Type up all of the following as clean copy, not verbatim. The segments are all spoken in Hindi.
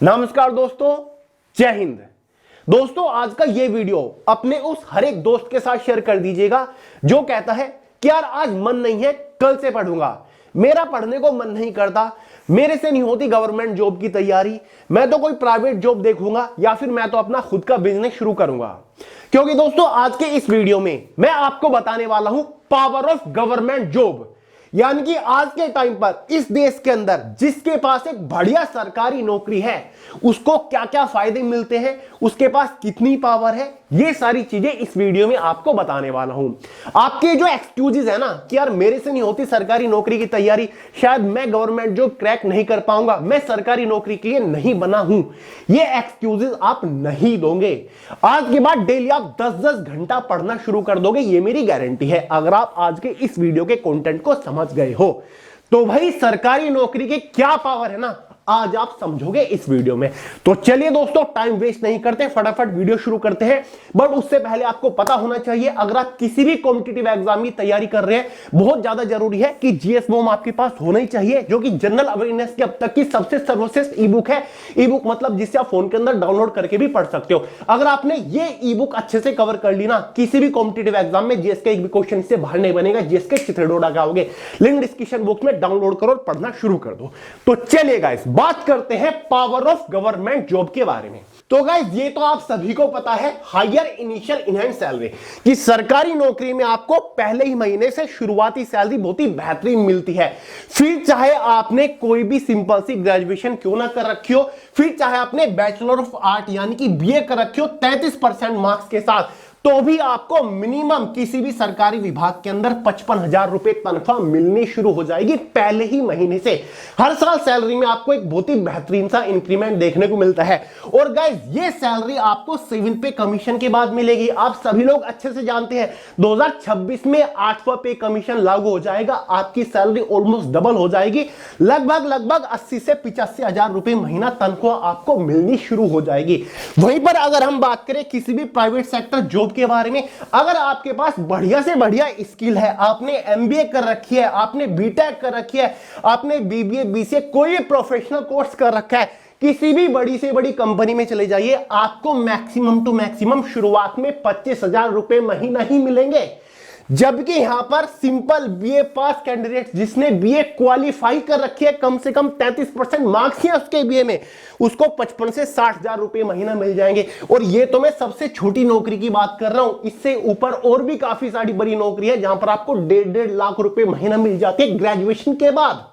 नमस्कार दोस्तों, जय हिंद। दोस्तों, आज का ये वीडियो अपने उस हर एक दोस्त के साथ शेयर कर दीजिएगा जो कहता है कि यार आज मन नहीं है, कल से पढ़ूंगा, मेरा पढ़ने को मन नहीं करता, मेरे से नहीं होती गवर्नमेंट जॉब की तैयारी, मैं तो कोई प्राइवेट जॉब देखूंगा या फिर मैं तो अपना खुद का बिजनेस शुरू करूंगा। क्योंकि दोस्तों, आज के इस वीडियो में मैं आपको बताने वाला हूं पावर ऑफ गवर्नमेंट जॉब। यानी कि आज के टाइम पर इस देश के अंदर जिसके पास एक बढ़िया सरकारी नौकरी है उसको क्या क्या फायदे मिलते हैं, उसके पास कितनी पावर है, ये सारी चीजें इस वीडियो में आपको बताने वाला हूं। आपके जो एक्सक्यूजेस है ना कि यार मेरे से नहीं होती सरकारी नौकरी की तैयारी, शायद मैं गवर्नमेंट जॉब क्रैक नहीं कर पाऊंगा, मैं सरकारी नौकरी के लिए नहीं बना हूं, ये एक्सक्यूजेस आप नहीं दोगे। आज के बाद डेली आप 10-10 घंटा पढ़ना शुरू कर दोगे, ये मेरी गारंटी है। अगर आप आज के इस वीडियो के कंटेंट को समझ गए हो तो भाई सरकारी नौकरी के क्या पावर है ना, आज आप समझोगे इस वीडियो में। तो चलिए दोस्तों, टाइम वेस्ट नहीं करते, फटाफट वीडियो शुरू करते हैं। बट उससे पहले आपको पता होना चाहिए, अगर आप किसी भी कॉम्पिटिटिव एग्जाम की तैयारी कर रहे हैं, बहुत ज्यादा जरूरी है कि जीएस बॉम आपके पास होना ही चाहिए, जो कि जनरल अवेयरनेस की अब तक की सबसे सर्वश्रेष्ठ ई बुक है। ई बुक मतलब जिसे आप फोन के अंदर डाउनलोड करके भी पढ़ सकते हो। अगर आपने ये ई बुक अच्छे से कवर कर ली ना, किसी भी कॉम्पिटिटिव एग्जाम में जीएस का एक भी क्वेश्चन से बाहर नहीं बनेगा, जीएस के चित्रे उड़ा जाओगे। लिंक डिस्क्रिप्शन बॉक्स में डाउनलोड करो और पढ़ना शुरू कर दो। तो चलिए गाइस, बात करते हैं पावर ऑफ गवर्नमेंट जॉब के बारे में। तो गाइस, ये तो आप सभी को पता है, हायर इनिशियल इनहैंस सैलरी, कि सरकारी नौकरी में आपको पहले ही महीने से शुरुआती सैलरी बहुत ही बेहतरीन मिलती है। फिर चाहे आपने कोई भी सिंपल सी ग्रेजुएशन क्यों ना कर रखी हो, फिर चाहे आपने बैचलर ऑफ आर्ट यानी कि बीए कर रखी हो 33% मार्क्स के साथ, तो भी आपको मिनिमम किसी भी सरकारी विभाग के अंदर 55,000 रुपए तनख्वाह मिलनी शुरू हो जाएगी पहले ही महीने से। हर साल सैलरी में आपको एक बहुत ही बेहतरीन सा इंक्रीमेंट देखने को मिलता है। और गाइस, ये सैलरी आपको 7th पे कमीशन के बाद मिलेगी। आप सभी लोग अच्छे से जानते हैं 2026 में 8वां पे कमीशन लागू हो जाएगा, आपकी सैलरी ऑलमोस्ट डबल हो जाएगी, लगभग 80 से 85,000 रुपए महीना तनख्वाह आपको मिलनी शुरू हो जाएगी। वहीं पर अगर हम बात करें किसी भी प्राइवेट सेक्टर जॉब के बारे में, अगर आपके पास बढ़िया से बढ़िया स्किल है, आपने एमबीए कर रखी है, आपने बीटेक कर रखी है, आपने बीबीए बीसीए कोई प्रोफेशनल कोर्स कर रखा है, किसी भी बड़ी से बड़ी कंपनी में चले जाइए, आपको मैक्सिमम टू मैक्सिमम शुरुआत में 25,000 रुपए महीना ही मिलेंगे। जबकि यहां पर सिंपल बीए पास कैंडिडेट जिसने बीए क्वालिफाई कर रखी है, कम से कम 33% मार्क्स हैं उसके बीए में, उसको 55 से 60,000 रुपए महीना मिल जाएंगे। और ये तो मैं सबसे छोटी नौकरी की बात कर रहा हूं, इससे ऊपर और भी काफी सारी बड़ी नौकरी है जहां पर आपको 1.5 लाख रुपए महीना मिल जाती है ग्रेजुएशन के बाद।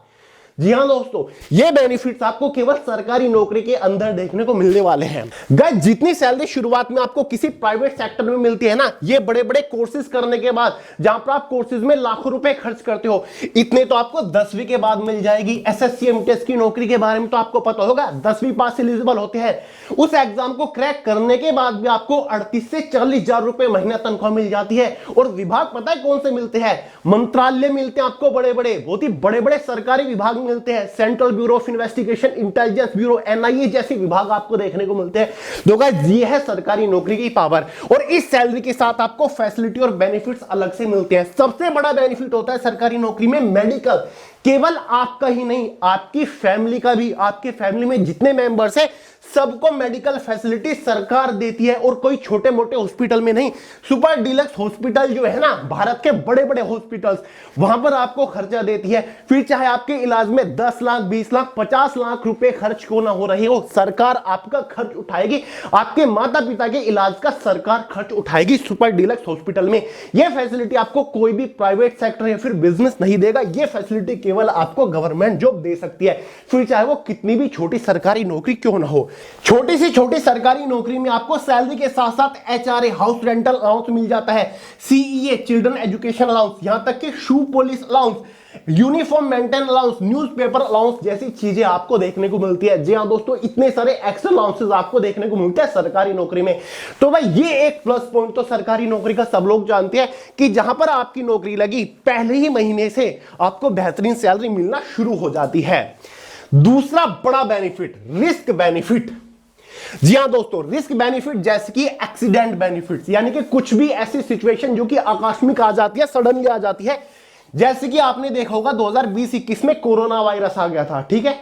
जी हां दोस्तों, ये बेनिफिट्स आपको केवल सरकारी नौकरी के अंदर देखने को मिलने वाले हैं। गाइस, जितनी सैलरी शुरुआत में आपको किसी प्राइवेट सेक्टर में मिलती है ना, ये बड़े बड़े कोर्सेज करने के बाद, जहां पर आप कोर्सेज में लाखों रुपए खर्च करते हो, इतने तो आपको 10वीं के बाद मिल जाएगी। एसएससी एमटीएस की नौकरी के बारे में तो आपको पता होगा, 10वीं पास एलिजिबल होते हैं। उस एग्जाम को क्रैक करने के बाद भी आपको 38 से 40,000 रुपए महीना तनख्वाह मिल जाती है। और विभाग पता है कौन से मिलते हैं? मंत्रालय मिलते हैं आपको, बड़े बड़े, बहुत ही बड़े बड़े सरकारी विभाग मिलते हैं। Central bureau of investigation, intelligence bureau, NIA जैसे विभाग आपको देखने को मिलते हैं। तो गाइस, ये है सरकारी नौकरी की पावर। और इस सैलरी के साथ आपको फैसिलिटी और बेनिफिट्स अलग से मिलते हैं। सबसे बड़ा बेनिफिट होता है सरकारी नौकरी में मेडिकल। केवल आपका ही नहीं, आपकी फैमिली का भी, आपके फैमिली में जितने मेंबर्स हैं सबको मेडिकल फैसिलिटी सरकार देती है। और कोई छोटे मोटे हॉस्पिटल में नहीं, सुपर डीलक्स हॉस्पिटल जो है ना, भारत के बड़े बड़े हॉस्पिटल्स, वहां पर आपको खर्चा देती है। फिर चाहे आपके इलाज में 10 लाख, 20 लाख, 50 लाख रुपए खर्च क्यों ना हो रही हो, सरकार आपका खर्च उठाएगी। आपके माता पिता के इलाज का सरकार खर्च उठाएगी सुपर डीलक्स हॉस्पिटल में। यह फैसिलिटी आपको कोई भी प्राइवेट सेक्टर या फिर बिजनेस नहीं देगा, यह फैसिलिटी केवल आपको गवर्नमेंट जॉब दे सकती है, फिर चाहे वो कितनी भी छोटी सरकारी नौकरी क्यों ना हो। छोटी सी छोटी सरकारी नौकरी में आपको सैलरी के साथ साथ एचआरए, हाउस रेंटल अलाउंस मिल जाता है, सीईए, चिल्ड्रन एजुकेशन अलाउंस, यहां तक कि shoe polish allowance, uniform maintain allowance, newspaper allowance जैसी चीजें आपको देखने को मिलती है। जी हां दोस्तों, इतने सारे एक्स्ट्रा अलाउंसेस आपको देखने को मिलते हैं सरकारी नौकरी में। तो भाई, ये एक प्लस पॉइंट तो सरकारी नौकरी का सब लोग जानते हैं कि जहां पर आपकी नौकरी लगी पहले ही महीने से आपको बेहतरीन सैलरी मिलना शुरू हो जाती है। दूसरा बड़ा बेनिफिट, रिस्क बेनिफिट। जी हां दोस्तों, रिस्क बेनिफिट जैसे कि एक्सीडेंट बेनिफिट्स, यानी कि कुछ भी ऐसी सिचुएशन जो कि आकस्मिक आ जाती है, सडनली आ जाती है। जैसे कि आपने देखा होगा 2020-21 में कोरोना वायरस आ गया था, ठीक है।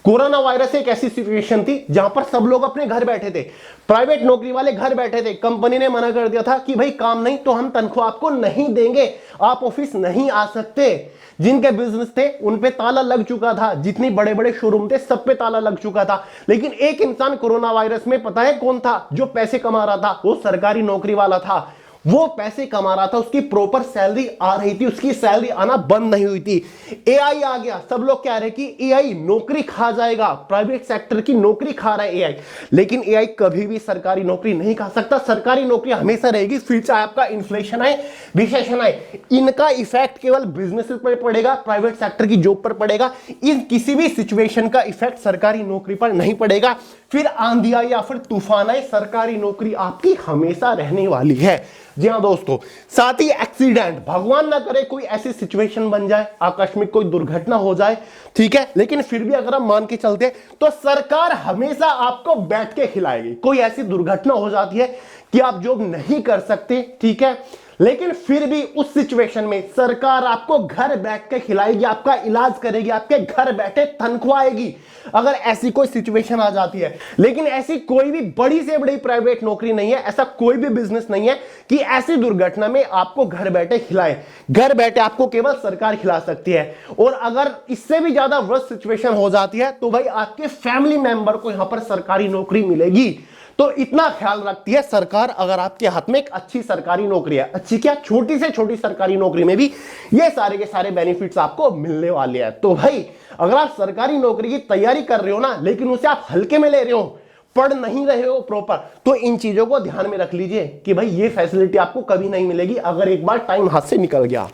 कोरोना वायरस एक ऐसी सिचुएशन थी जहां पर सब लोग अपने घर बैठे थे, प्राइवेट नौकरी वाले घर बैठे थे, कंपनी ने मना कर दिया था कि भाई काम नहीं तो हम तनख्वाह आपको नहीं देंगे, आप ऑफिस नहीं आ सकते। जिनके बिजनेस थे उन पे ताला लग चुका था, जितनी बड़े बड़े शोरूम थे सब पे ताला लग चुका था, लेकिन एक इंसान कोरोना वायरस में पता है कौन था जो पैसे कमा रहा था? वो सरकारी नौकरी वाला था। वो पैसे कमा रहा था, उसकी प्रॉपर सैलरी आ रही थी, उसकी सैलरी आना बंद नहीं हुई थी। एआई आ गया, सब लोग कह रहे कि एआई नौकरी खा जाएगा, प्राइवेट सेक्टर की नौकरी खा रहा है एआई, लेकिन एआई कभी भी सरकारी नौकरी नहीं खा सकता। सरकारी नौकरी हमेशा रहेगी, फिर चाहे आपका इन्फ्लेशन आए, रिसेशन आए, इनका इफेक्ट केवल बिजनेस पर पड़ेगा, प्राइवेट सेक्टर की जॉब पर पड़ेगा। इन किसी भी सिचुएशन का इफेक्ट सरकारी नौकरी पर नहीं पड़ेगा। फिर आंधी आए या फिर तूफान आए, सरकारी नौकरी आपकी हमेशा रहने वाली है। जी हाँ दोस्तों, साथ ही एक्सीडेंट, भगवान ना करे कोई ऐसी सिचुएशन बन जाए, आकस्मिक कोई दुर्घटना हो जाए, ठीक है, लेकिन फिर भी अगर हम मान के चलते हैं तो सरकार हमेशा आपको बैठ के खिलाएगी। कोई ऐसी दुर्घटना हो जाती है कि आप जॉब नहीं कर सकते, ठीक है, लेकिन फिर भी उस सिचुएशन में सरकार आपको घर बैठ के खिलाएगी, आपका इलाज करेगी, आपके घर बैठे तनख्वाह आएगी, अगर ऐसी कोई सिचुएशन आ जाती है। लेकिन ऐसी कोई भी बड़ी से बड़ी प्राइवेट नौकरी नहीं है, ऐसा कोई भी बिजनेस नहीं है कि ऐसी दुर्घटना में आपको घर बैठे खिलाए। घर बैठे आपको केवल सरकार खिला सकती है, और अगर इससे भी ज्यादा वर्स्ट सिचुएशन हो जाती है तो भाई आपके फैमिली मेंबर को यहां पर सरकारी नौकरी मिलेगी। तो इतना ख्याल रखती है सरकार, अगर आपके हाथ में एक अच्छी सरकारी नौकरी है, अच्छी क्या, छोटी से छोटी सरकारी नौकरी में भी ये सारे के सारे बेनिफिट्स आपको मिलने वाले हैं। तो भाई अगर आप सरकारी नौकरी की तैयारी कर रहे हो ना, लेकिन उसे आप हल्के में ले रहे हो, पढ़ नहीं रहे हो प्रॉपर, तो इन चीजों को ध्यान में रख लीजिए कि भाई ये फैसिलिटी आपको कभी नहीं मिलेगी अगर एक बार टाइम हाथ से निकल गया।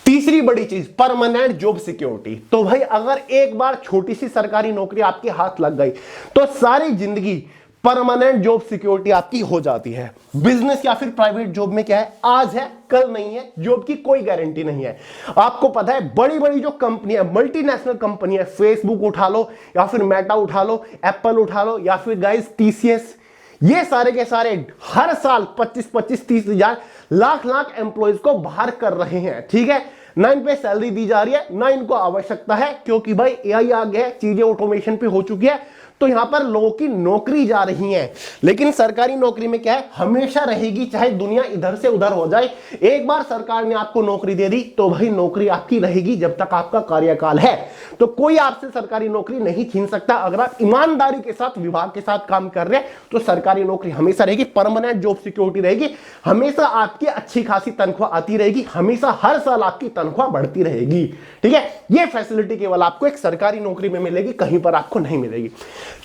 तीसरी बड़ी चीज, परमानेंट जॉब सिक्योरिटी। तो भाई अगर एक बार छोटी सी सरकारी नौकरी आपके हाथ लग गई तो सारी जिंदगी परमानेंट जॉब सिक्योरिटी आपकी हो जाती है। बिजनेस या फिर प्राइवेट जॉब में क्या है, आज है कल नहीं है, जॉब की कोई गारंटी नहीं है। आपको पता है बड़ी बड़ी जो कंपनी है, मल्टीनेशनल कंपनी है, फेसबुक उठा लो या फिर मेटा उठा लो, एप्पल उठा लो या फिर गाइस टीसीएस, ये सारे के सारे हर साल 25-30 हजार लाख एम्प्लॉयज को बाहर कर रहे हैं, ठीक है। ना इन पे सैलरी दी जा रही है, ना इनको आवश्यकता है, क्योंकि भाई एआई आ गया है, चीजें ऑटोमेशन पे हो चुकी है, तो यहां पर लोगों की नौकरी जा रही है। लेकिन सरकारी नौकरी में क्या है, हमेशा रहेगी, चाहे दुनिया इधर से उधर हो जाए। एक बार सरकार ने आपको नौकरी दे दी तो भाई नौकरी आपकी रहेगी जब तक आपका कार्यकाल है। तो कोई आपसे सरकारी नौकरी नहीं छीन सकता। अगर आप ईमानदारी के साथ विभाग के साथ काम कर रहे हैं तो सरकारी नौकरी हमेशा रहेगी, परमानेंट जॉब सिक्योरिटी रहेगी, हमेशा आपकी अच्छी खासी तनख्वाह आती रहेगी, हमेशा हर साल आपकी तनख्वाह बढ़ती रहेगी, ठीक है। यह फैसिलिटी केवल आपको एक सरकारी नौकरी में मिलेगी, कहीं पर आपको नहीं मिलेगी।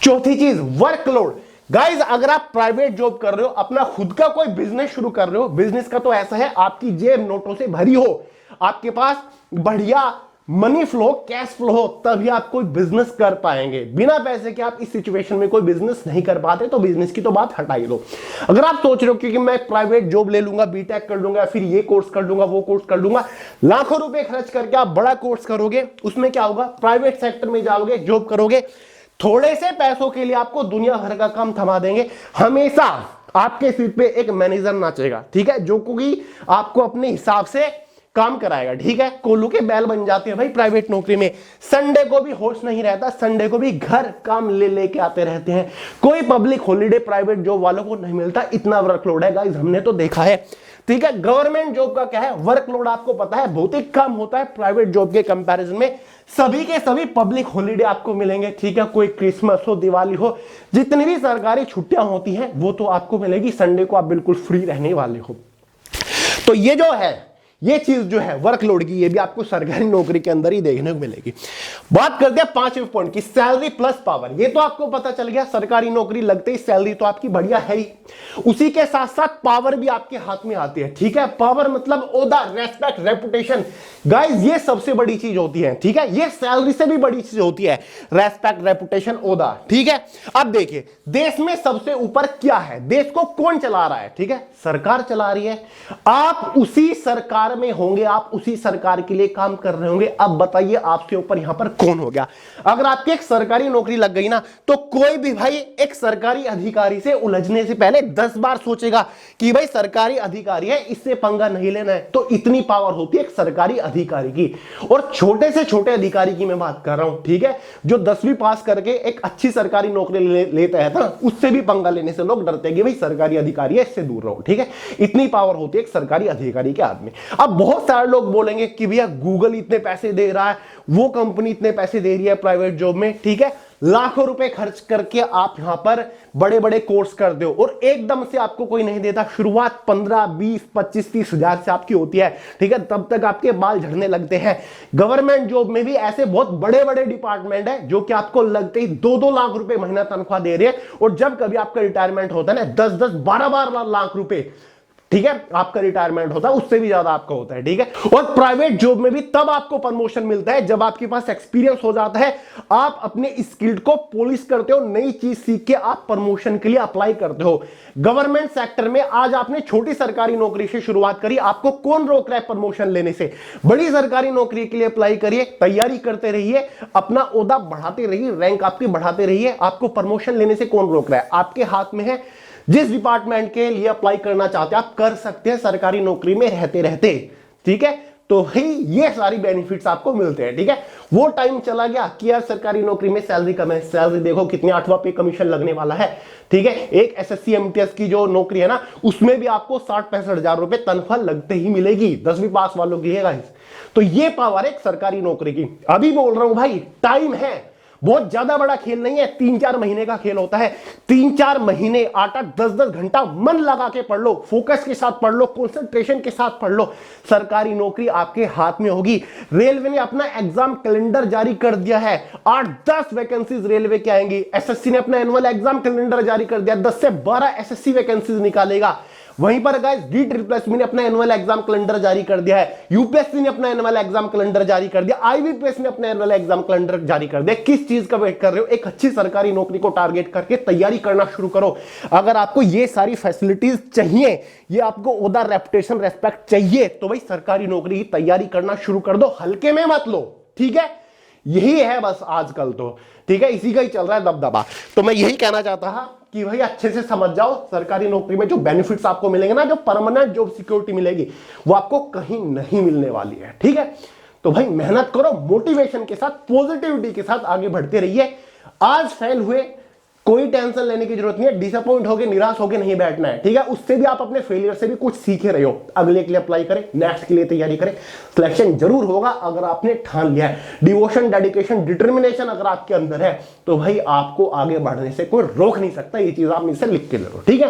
चौथी चीज, वर्कलोड। गाइज अगर आप प्राइवेट जॉब कर रहे हो, अपना खुद का कोई बिजनेस शुरू कर रहे हो, बिजनेस का तो ऐसा है आपकी जेब नोटों से भरी हो, आपके पास बढ़िया मनी फ्लो, कैश फ्लो हो, तभी आप कोई बिजनेस कर पाएंगे। बिना पैसे के आप इस सिचुएशन में कोई बिजनेस नहीं कर पाते, तो बिजनेस की तो बात हटा ही लो। अगर आप सोच रहे हो कि मैं प्राइवेट जॉब ले लूंगा, बीटेक कर लूंगा, फिर ये कोर्स कर लूंगा, वो कोर्स कर लूंगा, लाखों रुपए खर्च करके आप बड़ा कोर्स करोगे, उसमें क्या होगा, प्राइवेट सेक्टर में जाओगे, जॉब करोगे, थोड़े से पैसों के लिए आपको दुनिया भर का काम थमा देंगे। हमेशा आपके सीट पे एक मैनेजर नाचेगा, ठीक है, जो कि आपको अपने हिसाब से काम कराएगा, ठीक है। कोल्हू के बैल बन जाते हैं भाई प्राइवेट नौकरी में। संडे को भी होश नहीं रहता, संडे को भी घर काम ले लेके आते रहते हैं। कोई पब्लिक हॉलीडे प्राइवेट जॉब वालों को नहीं मिलता, इतना वर्कलोड है गाइस, हमने तो देखा है, ठीक है। गवर्नमेंट जॉब का क्या है, वर्कलोड आपको पता है बहुत ही कम होता है प्राइवेट जॉब के कंपैरिजन में। सभी के सभी पब्लिक हॉलीडे आपको मिलेंगे, ठीक है, कोई क्रिसमस हो, दिवाली हो, जितनी भी सरकारी छुट्टियां होती हैं वो तो आपको मिलेगी। संडे को आप बिल्कुल फ्री रहने वाले हो। तो ये जो है, ये चीज जो है वर्कलोड की, ये भी आपको सरकारी नौकरी के अंदर ही देखने को मिलेगी। बात करते हैं पांचवें पॉइंट की, सैलरी प्लस पावर। ये तो आपको पता चल गया, सरकारी नौकरी लगते ही सैलरी तो आपकी बढ़िया है ही, उसी के साथ साथ पावर भी आपके हाथ में आती है, ठीक है। पावर मतलब ओदा, रेस्पेक्ट, रेपुटेशन। गाइस ये सबसे बड़ी चीज होती है, ठीक है, ये सैलरी से भी बड़ी चीज होती है, रेस्पेक्ट, रेपुटेशन, ओदा, ठीक है। अब देखिए देश में सबसे ऊपर क्या है, देश को कौन चला रहा है, ठीक है, सरकार चला रही है। आप उसी सरकार सरकार में होंगे, आप उसी सरकार के लिए काम कर रहे होंगे। अब बताइए आपके ऊपर यहां पर कौन हो गया। अगर आपकी एक सरकारी नौकरी लग गई ना, तो कोई भी भाई एक सरकारी अधिकारी से उलझने से पहले 10 बार सोचेगा कि भाई सरकारी अधिकारी है, इससे पंगा नहीं लेना है। तो इतनी पावर होती है एक सरकारी अधिकारी की। और छोटे से छोटे अधिकारी की मैं बात कर रहा हूं, ठीक है, जो 10वीं पास करके एक अच्छी सरकारी नौकरी लेता है ना, उससे भी पंगा लेने से लोग डरते हैं कि भाई सरकारी अधिकारी है, इससे दूर रहो, ठीक है। इतनी पावर होती है एक सरकारी अधिकारी के हाथ में। अब बहुत सारे लोग बोलेंगे कि भैया गूगल इतने पैसे दे रहा है, वो कंपनी इतने पैसे दे रही है प्राइवेट जॉब में, ठीक है, लाखों रुपए खर्च करके आप यहां पर बड़े बड़े कोर्स करते हो और एकदम से आपको कोई नहीं देता। शुरुआत 15, 20, 25, 30 हजार से आपकी होती है, ठीक है, तब तक आपके बाल झड़ने लगते हैं। गवर्नमेंट जॉब में भी ऐसे बहुत बड़े बड़े डिपार्टमेंट है जो कि आपको लगते ही 2-2 लाख रुपए महीना तनख्वाह दे रहे हैं, और जब कभी आपका रिटायरमेंट होता है ना, 10-10, 12-12 लाख रुपए, ठीक है, आपका रिटायरमेंट होता है, उससे भी ज्यादा आपका होता है, ठीक है। और प्राइवेट जॉब में भी तब आपको प्रमोशन मिलता है जब आपके पास एक्सपीरियंस हो जाता है, आप अपने स्किल को पॉलिश करते हो, नई चीज सीख के आप प्रमोशन के लिए अप्लाई करते हो। गवर्नमेंट सेक्टर में आज आपने छोटी सरकारी नौकरी से शुरुआत करी, आपको कौन रोक रहा है प्रमोशन लेने से? बड़ी सरकारी नौकरी के लिए अप्लाई करिए, तैयारी करते रहिए, अपना ओहदा बढ़ाते रहिए, रैंक आपकी बढ़ाते रहिए। आपको प्रमोशन लेने से कौन रोक रहा है? आपके हाथ में है। जिस डिपार्टमेंट के लिए अप्लाई करना चाहते हैं आप कर सकते हैं सरकारी नौकरी में रहते रहते, ठीक है। तो ही ये सारी बेनिफिट्स आपको मिलते हैं, ठीक है। वो टाइम चला गया कि यार सरकारी नौकरी में सैलरी कम है। सैलरी देखो कितने, 8वां पे कमीशन लगने वाला है, ठीक है। एक एसएससी एमटीएस की जो नौकरी है ना, उसमें भी आपको 60-65 हजार रुपए तनख्वाह लगते ही मिलेगी 10वीं पास वालों की है गाइस। तो ये पावर है एक सरकारी नौकरी की। अभी बोल रहा हूं भाई, टाइम है, बहुत ज्यादा बड़ा खेल नहीं है, 3-4 महीने का खेल होता है। 3-4 महीने 8-8, 10-10 घंटा मन लगा के पढ़ लो, फोकस के साथ पढ़ लो, कंसंट्रेशन के साथ पढ़ लो, सरकारी नौकरी आपके हाथ में होगी। रेलवे ने अपना एग्जाम कैलेंडर जारी कर दिया है, 8-10 वैकेंसीज रेलवे की आएंगी। एसएससी ने अपना एनुअल एग्जाम कैलेंडर जारी कर दिया, 10 से 12 एसएससी वैकेंसीज निकालेगा। वहीं पर गाइस DSSS ने अपना एनुअल एग्जाम कैलेंडर जारी कर दिया है, यूपीएससी ने अपना एनुअल एग्जाम कैलेंडर जारी कर दिया, आईबीपीएस ने अपना एनुअल एग्जाम कैलेंडर जारी कर दिया। किस चीज का वेट कर रहे हो? एक अच्छी सरकारी नौकरी को टारगेट करके तैयारी करना शुरू करो। अगर आपको ये सारी फैसिलिटीज चाहिए, ये आपको ओहदा, रेपुटेशन, रेस्पेक्ट चाहिए, तो भाई सरकारी नौकरी की तैयारी करना शुरू कर दो, हल्के में मत लो, ठीक है। यही है बस आजकल तो, ठीक है, इसी का ही चल रहा है दबदबा। तो मैं यही कहना चाहता था कि भाई अच्छे से समझ जाओ, सरकारी नौकरी में जो बेनिफिट्स आपको मिलेंगे ना, जो परमानेंट जॉब सिक्योरिटी मिलेगी, वो आपको कहीं नहीं मिलने वाली है, ठीक है। तो भाई मेहनत करो, मोटिवेशन के साथ, पॉजिटिविटी के साथ आगे बढ़ते रहिए। आज फेल हुए, कोई टेंशन लेने की जरूरत नहीं है, डिसअपॉइंट होकर, निराश होकर नहीं बैठना है, ठीक है। उससे भी आप अपने फेलियर से भी कुछ सीखे रहे हो, अगले के लिए अप्लाई करें, नेक्स्ट के लिए तैयारी करें। सिलेक्शन जरूर होगा अगर आपने ठान लिया है। डिवोशन, डेडिकेशन, डिटर्मिनेशन अगर आपके अंदर है, तो भाई आपको आगे बढ़ने से कोई रोक नहीं सकता। ये चीज आप मुझसे लिख के ले लो, ठीक है।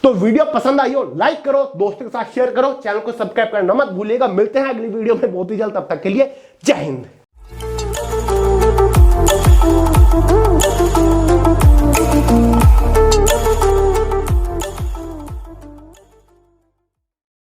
तो वीडियो पसंद आई हो, लाइक करो, दोस्तों के साथ शेयर करो, चैनल को सब्सक्राइब करना मत भूलिएगा। मिलते हैं अगली वीडियो में बहुत ही जल्द, तब तक के लिए जय हिंद।